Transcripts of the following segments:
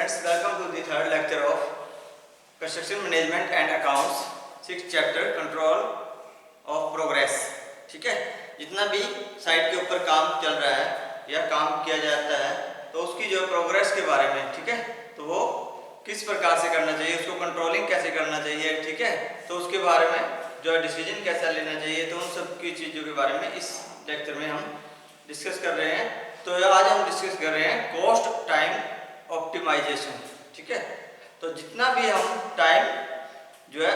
students, welcome to the third lecture of Construction Management and Accounts, 6th chapter Control of Progress। ठीक है, जितना भी site के ऊपर काम चल रहा है या काम किया जाता है तो उसकी जो प्रोग्रेस के बारे में, ठीक है, तो वो किस प्रकार से करना चाहिए, उसको कंट्रोलिंग कैसे करना चाहिए, ठीक है, तो उसके बारे में जो है डिसीजन कैसा लेना चाहिए, तो उन सब की चीज़ों के बारे में इस लेक्चर में हम डिस्कस कर रहे हैं। तो आज हम डिस्कस कर रहे हैं कॉस्ट टाइम ऑप्टिमाइजेशन। ठीक है, तो जितना भी हम टाइम जो है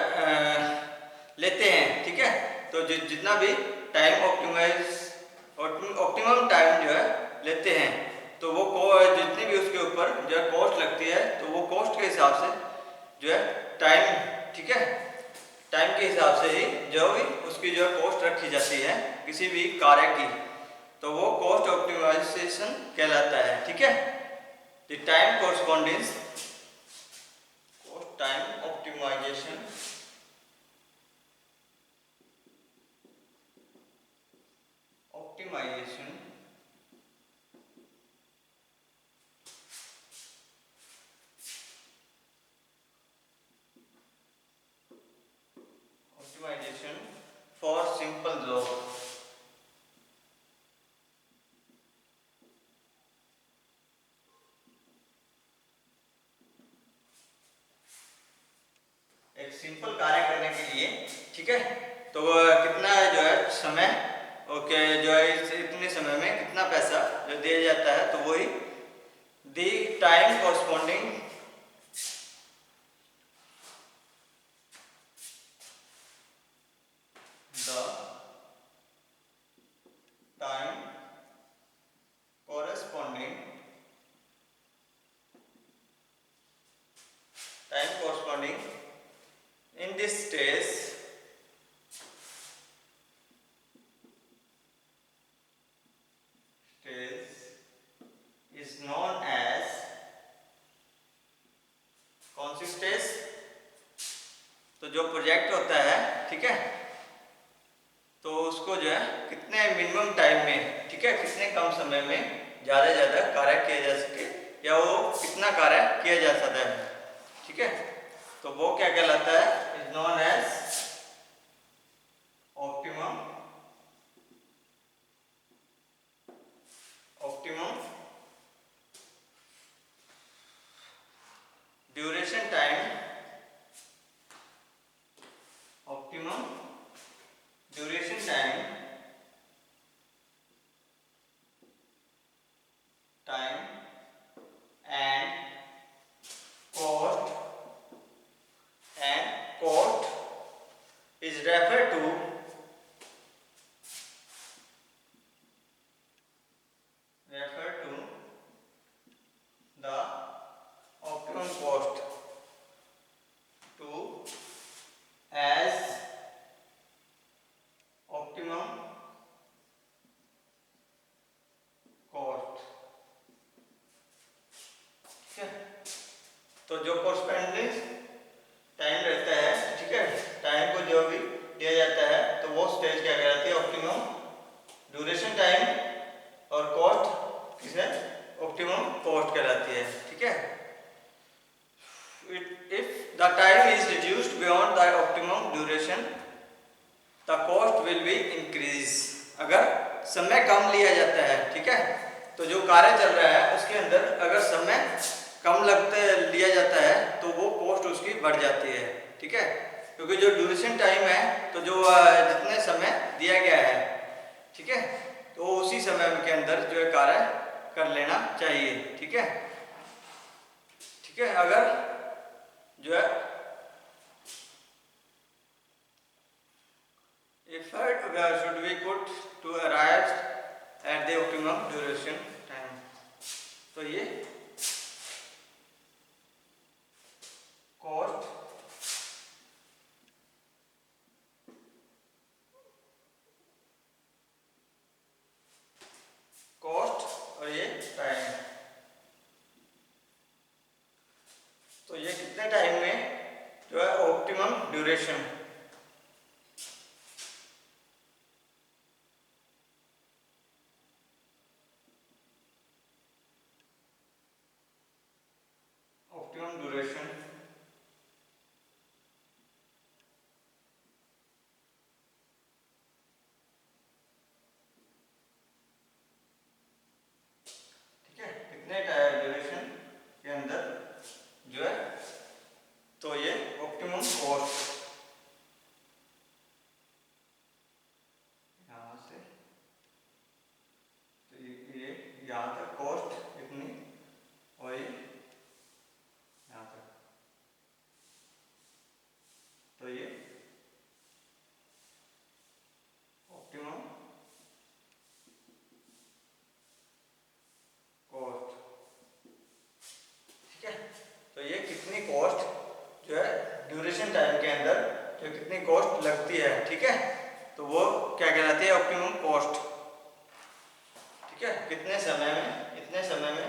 लेते हैं, ठीक है, तो जितना भी टाइम ऑप्टिमम टाइम जो है लेते हैं तो वो जितनी भी उसके ऊपर जो है कॉस्ट लगती है तो वो कॉस्ट के हिसाब से जो है टाइम, ठीक है, टाइम के हिसाब से ही जो भी उसकी जो है कॉस्ट रखी जाती है किसी भी कार्य की, तो वो कॉस्ट ऑप्टिमाइजेशन कहलाता है। ठीक है, the time correspondence cost time optimization for simple job. एक सिंपल कार्य करने के लिए, ठीक है, तो कितना जो है समय, ओके, जो है इतने समय में कितना पैसा जो दिया जाता है तो वही the time corresponding in this stage is known as कौन सी स्टेज, तो जो प्रोजेक्ट होता है, ठीक है, तो उसको जो है कितने मिनिमम टाइम में, ठीक है, कितने कम समय में ज़्यादा से ज़्यादा कार्य किया जा सके या वो कितना कार्य किया जा सकता है, ठीक है, तो वो क्या कहलाता है, is known as optimum duration time, optimum duration time and cost is referred to the optimum cost to as optimum cost। ठीक है, तो जो कॉरस्पॉन्डेंस टाइम रहता है, ठीक है, टाइम को जो भी दिया जाता है तो वो स्टेज क्या कहलाती है, ऑप्टिमम ड्यूरेशन टाइम, और कॉस्ट किसे ऑप्टिमम कॉस्ट कहलाती है। ठीक है, if the time is reduced beyond the optimum duration the cost will be increase. अगर समय कम लिया जाता है, ठीक है, तो जो कार्य चल रहा है उसके अंदर अगर समय कम लिया जाता है तो वो कॉस्ट उसकी बढ़ जाती है। ठीक है, क्योंकि जो ड्यूरेशन टाइम है तो जो जितने समय दिया गया है, ठीक है, तो उसी समय के अंदर जो है कार्य कर लेना चाहिए। ठीक है, ठीक है, अगर जो है effort should be put to arrive at the optimum duration time, तो ये कॉस्ट और ये टाइम, तो ये कितने टाइम में जो है ऑप्टिमम ड्यूरेशन, ड्यूरेशन कितने ड्यूरेशन के अंदर जो है, तो ये ऑप्टिमम कॉस्ट यहाँ से, तो ये यहाँ तक कॉस्ट कितनी, और ये यहाँ तक, तो ये ऑप्टिमम कॉस्ट। ठीक है, तो ये कितनी कॉस्ट जो है ड्यूरेशन टाइम के अंदर जो कितनी कॉस्ट लगती है, ठीक है, तो वो क्या कहलाती है, ऑप्टिमम कॉस्ट। ठीक है, कितने समय में, इतने समय में,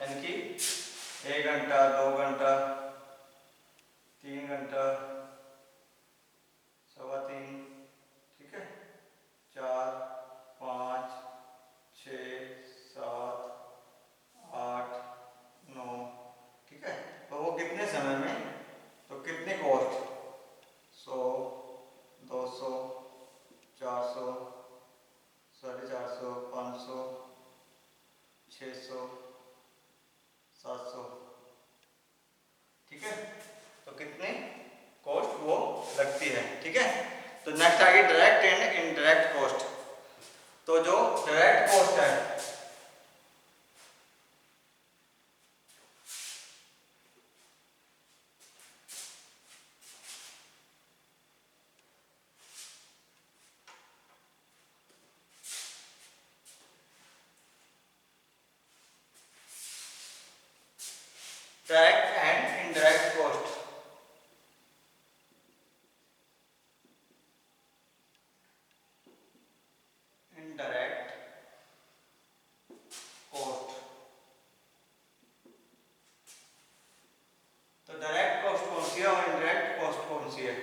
यानी कि 1 घंटा, 2 घंटा, 3 घंटा, 3.25, ठीक है, 4, 5, 6, 7, 8, 9, ठीक है, तो वो कितने समय में, तो कितनी कॉस्ट, 100, 200, 400, 450, 500, 600, 700, ठीक है, तो कितनी कॉस्ट वो लगती है। ठीक है, तो नेक्स्ट आगे डायरेक्ट एंड इनडायरेक्ट कॉस्ट। तो जो डायरेक्ट कॉस्ट है, direct and indirect cost, indirect cost, तो डायरेक्ट कॉस्ट कौन सी है और इनडायरेक्ट कॉस्ट कौन सी है।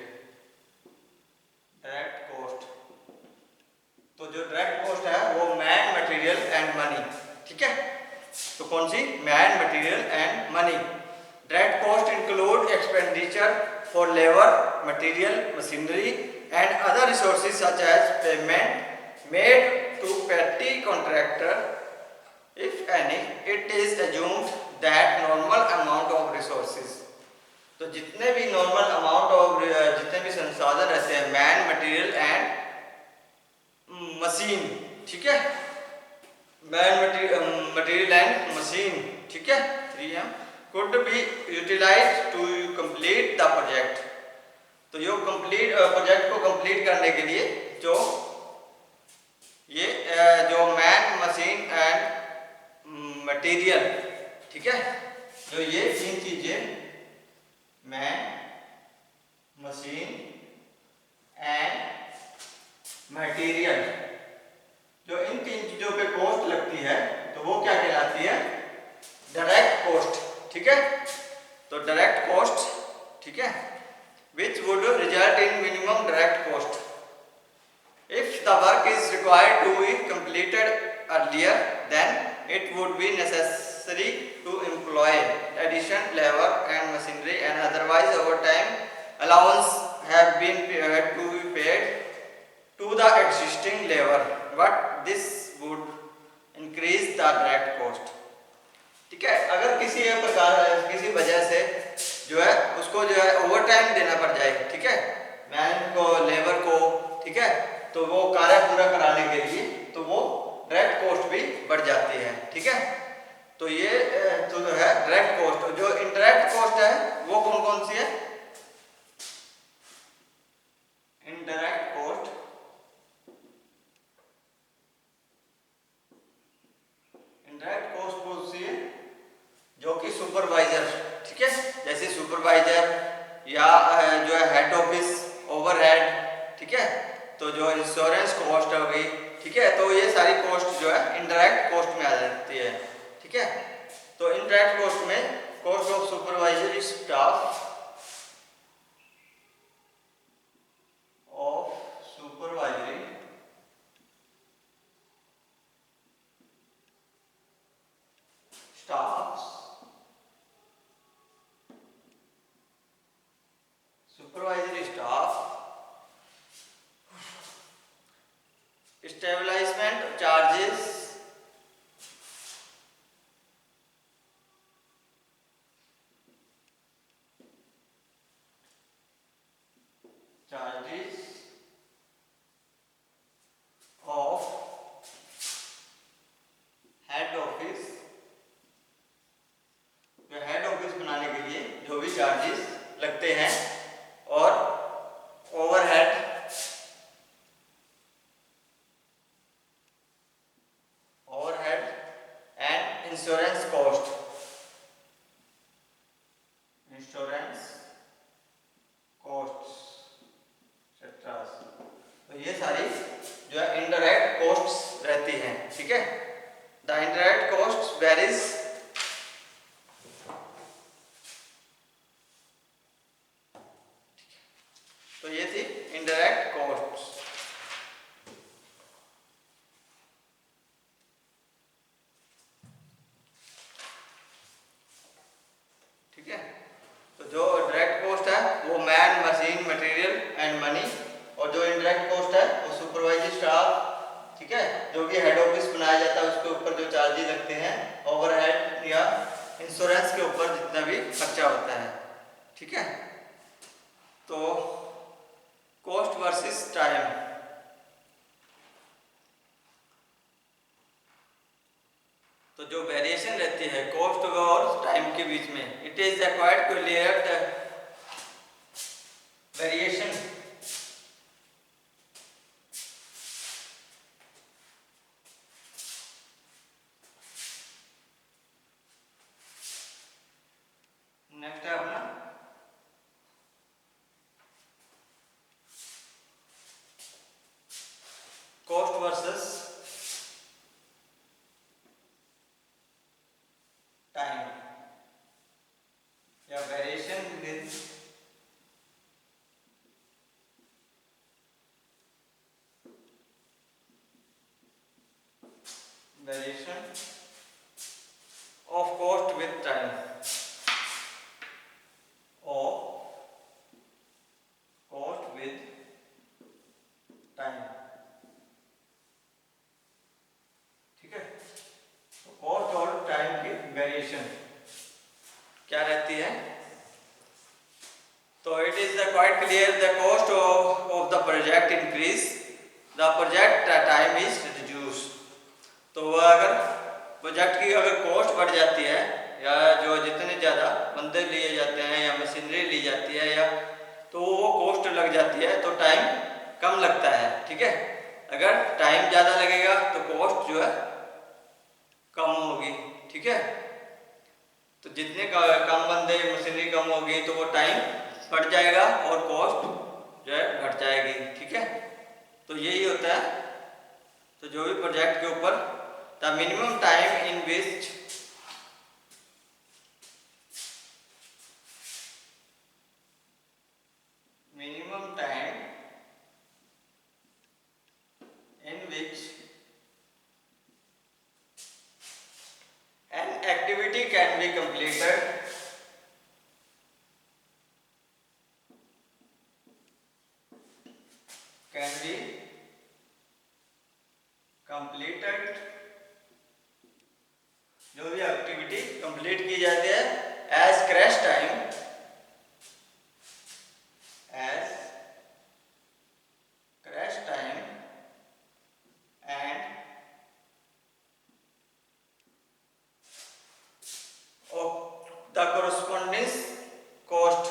डायरेक्ट कॉस्ट, तो जो डायरेक्ट कॉस्ट है वो मैन, मटेरियल एंड मनी। ठीक है, तो कौन सी, man, material and money. Direct cost include expenditure for labour, material, machinery and other resources such as payment made to petty contractor if any it is assumed that normal amount of resources, तो जितने भी normal amount of, जितने भी संसाधन रहते हैं, man, material and machine, ठीक है, मैन, मटेरियल एंड मशीन, ठीक है, 3M could be utilized to complete the project। तो यो कंप्लीट प्रोजेक्ट को कंप्लीट करने के लिए जो ये जो मैन, मशीन एंड मटेरियल, ठीक है, जो ये 3 चीजें, मैन, मशीन एंड मटेरियल, जो इन 3 चीजों पे कॉस्ट लगती है, तो वो क्या कहलाती है, डायरेक्ट कॉस्ट। ठीक है, तो डायरेक्ट कॉस्ट, ठीक है, which would result in minimum direct cost if the work is required to be completed earlier, then it would be necessary to employ additional labor and machinery, and otherwise overtime allowance have been to be paid to the existing labor, but this would increase the direct cost। ठीक है, अगर किसी प्रकार, किसी वजह से जो है उसको जो है ओवर टाइम देना पड़ जाए, ठीक है, मैन को, लेबर को, ठीक है, तो वो कार्य पूरा कराने के लिए, तो वो डायरेक्ट कॉस्ट भी बढ़ जाती है। ठीक है, तो ये तो जो है डायरेक्ट कॉस्ट। जो इनडायरेक्ट कॉस्ट है वो कौन कौन सी है, इनडायरेक्ट कॉस्ट, इनडायरेक्ट कॉस्ट कौन सी है, जो कि सुपरवाइजर, ठीक है, जैसे सुपरवाइजर या जो है हेड ऑफिस, ओवरहेड, ठीक है, तो जो इंश्योरेंस कॉस्ट हो गई, ठीक है, तो ये सारी कॉस्ट जो है इनडायरेक्ट कॉस्ट में आ जाती है। ठीक है, तो इनडायरेक्ट कॉस्ट में cost of supervisory staff of supervisory staff charges of head office, जो हेड ऑफिस बनाने के लिए जो भी चार्जेस लगते हैं, और ओवरहेड एंड इंश्योरेंस कॉस्ट, तो ये सारी जो है इनडायरेक्ट कॉस्ट्स रहती हैं। ठीक है, द इनडायरेक्ट कॉस्ट वेरीज, तो ये थी इनडायरेक्ट कॉस्ट्स। ठीक है, तो जो डायरेक्ट कॉस्ट है वो man, machine, material and money, और जो इनडायरेक्ट कॉस्ट है वो सुपरवाइजर स्टाफ, ठीक है, जो भी हेड ऑफिस बनाया जाता है उसके ऊपर जो चार्जेस लगते हैं, ओवरहेड या इंश्योरेंस के ऊपर जितना भी खर्चा होता है। ठीक है, तो कॉस्ट वर्सेस टाइम, तो जो वेरिएशन रहती है कॉस्ट और टाइम के बीच में, it is required to clear the variation next है अपना कॉस्ट वर्सेस टाइम या variation with variation of cost with time, of cost with time. ठीक है, तो कॉस्ट और टाइम की वेरिएशन क्या रहती है, तो it is quite clear the cost of the project increase, the project time is reduce, तो अगर प्रोजेक्ट की अगर कॉस्ट बढ़ जाती है, या जो जितने ज़्यादा बंदे लिए जाते हैं या मशीनरी ली जाती है, या तो वो कॉस्ट लग जाती है, तो टाइम कम लगता है। ठीक है, अगर टाइम ज़्यादा लगेगा तो कॉस्ट जो है कम होगी। ठीक है, तो जितने कम बंदे, मशीनरी कम होगी तो वो टाइम बढ़ जाएगा और कॉस्ट जो है घट जाएगी। ठीक है, तो यही होता है। तो जो भी प्रोजेक्ट के ऊपर the minimum time in which an activity can be completed जो भी एक्टिविटी कंप्लीट की जाती है as crash time, and the corresponding cost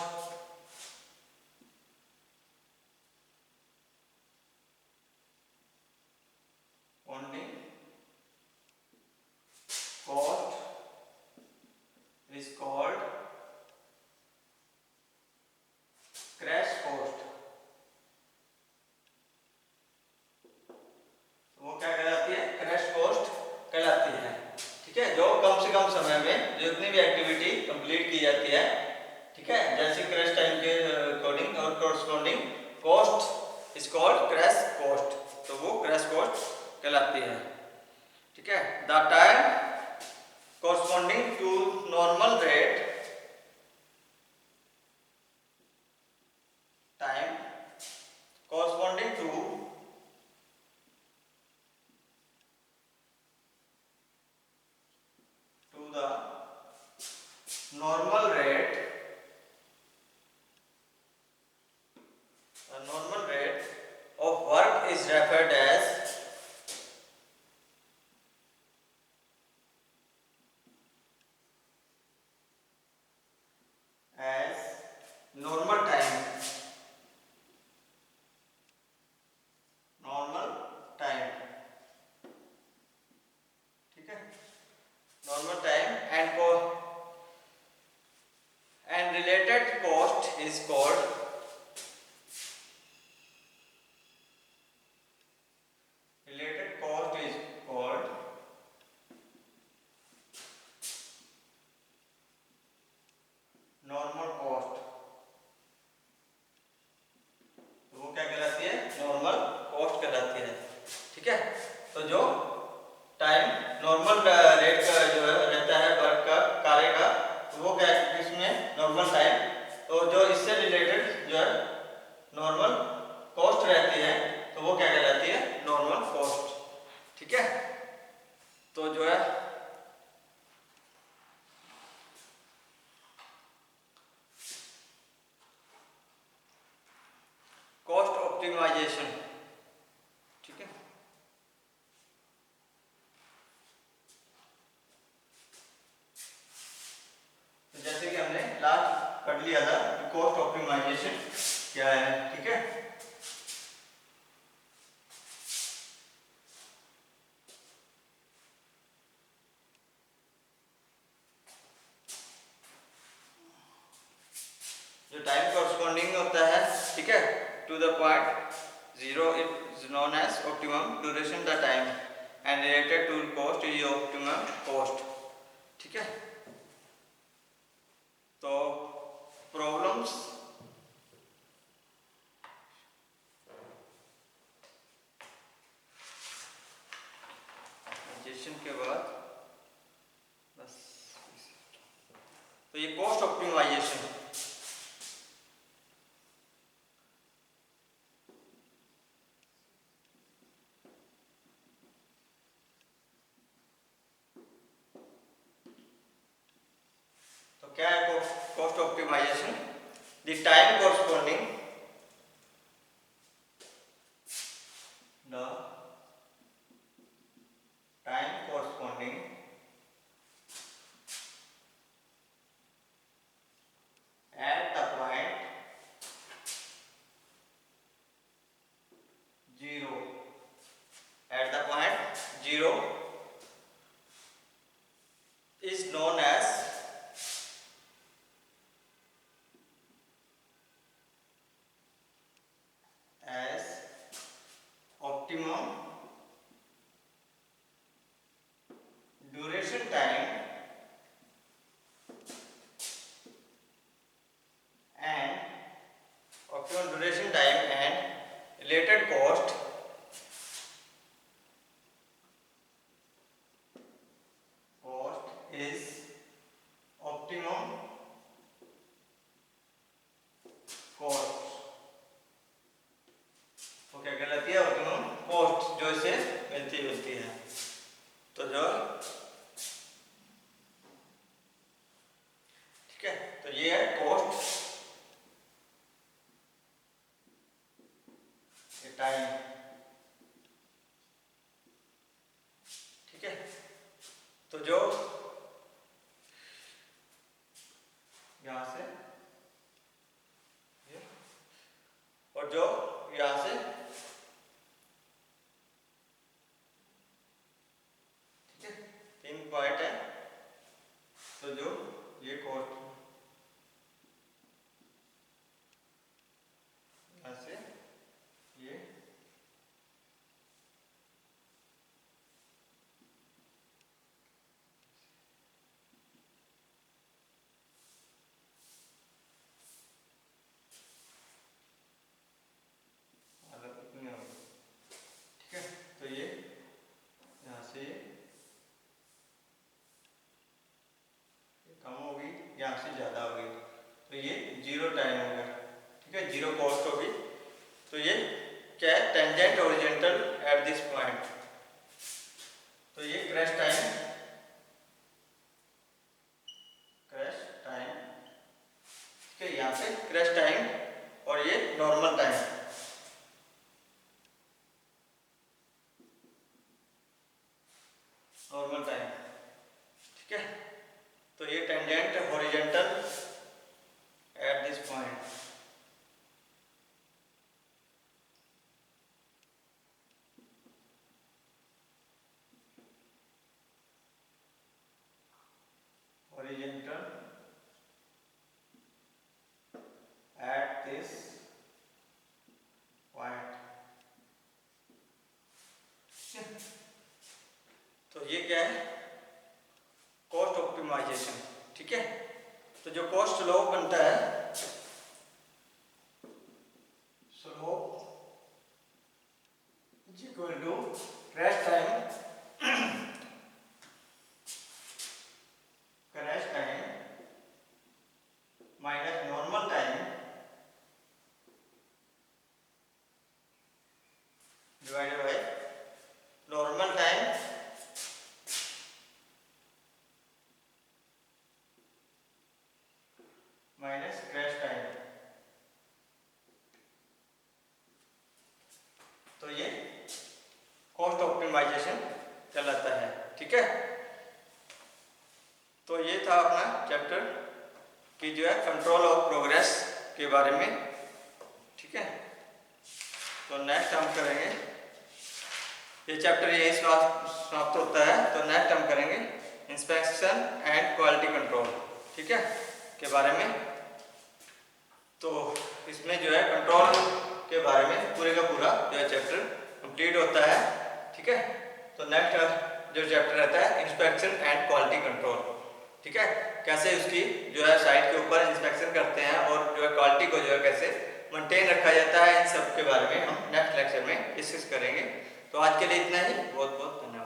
is called crash cost। वो क्या कहलाती है, क्रैश कॉस्ट कहलाती है। ठीक है, जो कम से कम समय में जितनी भी एक्टिविटी कंप्लीट की जाती है, ठीक है, जैसे क्रैश टाइम के अकॉर्डिंग और corresponding cost is called crash cost, तो वो क्रैश कॉस्ट कहलाती है। ठीक है, the time corresponding to normal rate, time corresponding to the normal rate, and related cost is called normal cost. तो वो क्या कहलाती है? नॉर्मल कॉस्ट कहलाती है। ठीक है, तो जो टाइम नॉर्मल रेट का जो है रहता है वर्क का, कार्य का, तो वो क्या इसमें नॉर्मल टाइम, तो जो इससे रिलेटेड जो है नॉर्मल कॉस्ट रहती है तो वो क्या कहलाती है? Normal cost. ठीक है, तो जो है कॉस्ट ऑप्टिमाइजेशन। ठीक है, तो जैसे कि हमने लास्ट पढ़ लिया था कि कॉस्ट ऑप्टिमाइजेशन क्या है। ठीक है, जो टाइम कॉरस्पॉन्डिंग होता है, ठीक है, to the point zero is known as optimum duration the time and related to cost is optimum cost. ठीक है, तो प्रॉब्लम्स के बाद बस, तो ये कॉस्ट ऑप्टिमाइजेशन। तो क्या है cost optimization? The time corresponding the time corresponding at the point 0 at the point 0 is known as optimum duration time and optimum duration time and related cost is optimum cost। तो क्या कहलाती है? Optimum cost, जो इसे मिलती है। तो जो ठीक है, तो ये है कॉस्ट टाइम। ठीक है, तो जो यहां से और जो यहां से, ठीक है, 3 पॉइंट है। तो जो ये कॉस्ट यहां से ये तो ये यहाँ से कम होगी, यहाँ से ज़्यादा होगी, तो ये जीरो टाइम होगा। ठीक है, जीरो कॉस्ट होगी। तो ये क्या है? Tangent horizontal eight this point. तो ये क्रैश टाइम, ठीक है, यहाँ पे क्रैश टाइम और ये नॉर्मल टाइम। ठीक है, तो ये tangent horizontal at this point. Horizontal slope बनता है, slope is equal to rest time minus normal time divided by normal time minus crash time. तो ये कॉस्ट ऑप्टिमाइजेशन कहलाता है। ठीक है, तो ये था अपना चैप्टर कि जो है कंट्रोल ऑफ प्रोग्रेस के बारे में। ठीक है, तो नेक्स्ट हम करेंगे, ये चैप्टर यही समाप्त होता है। तो नेक्स्ट हम करेंगे इंस्पेक्शन एंड क्वालिटी कंट्रोल, ठीक है, के बारे में। तो इसमें जो है कंट्रोल के बारे में पूरे का पूरा जो है चैप्टर कंप्लीट होता है। ठीक है, तो नेक्स्ट जो चैप्टर रहता है इंस्पेक्शन एंड क्वालिटी कंट्रोल। ठीक है, कैसे उसकी जो है साइट के ऊपर इंस्पेक्शन करते हैं और जो है क्वालिटी को जो है कैसे मेंटेन रखा जाता है, इन सब के बारे में हम नेक्स्ट लेक्चर में डिस्कस करेंगे। तो आज के लिए इतना ही, बहुत बहुत धन्यवाद।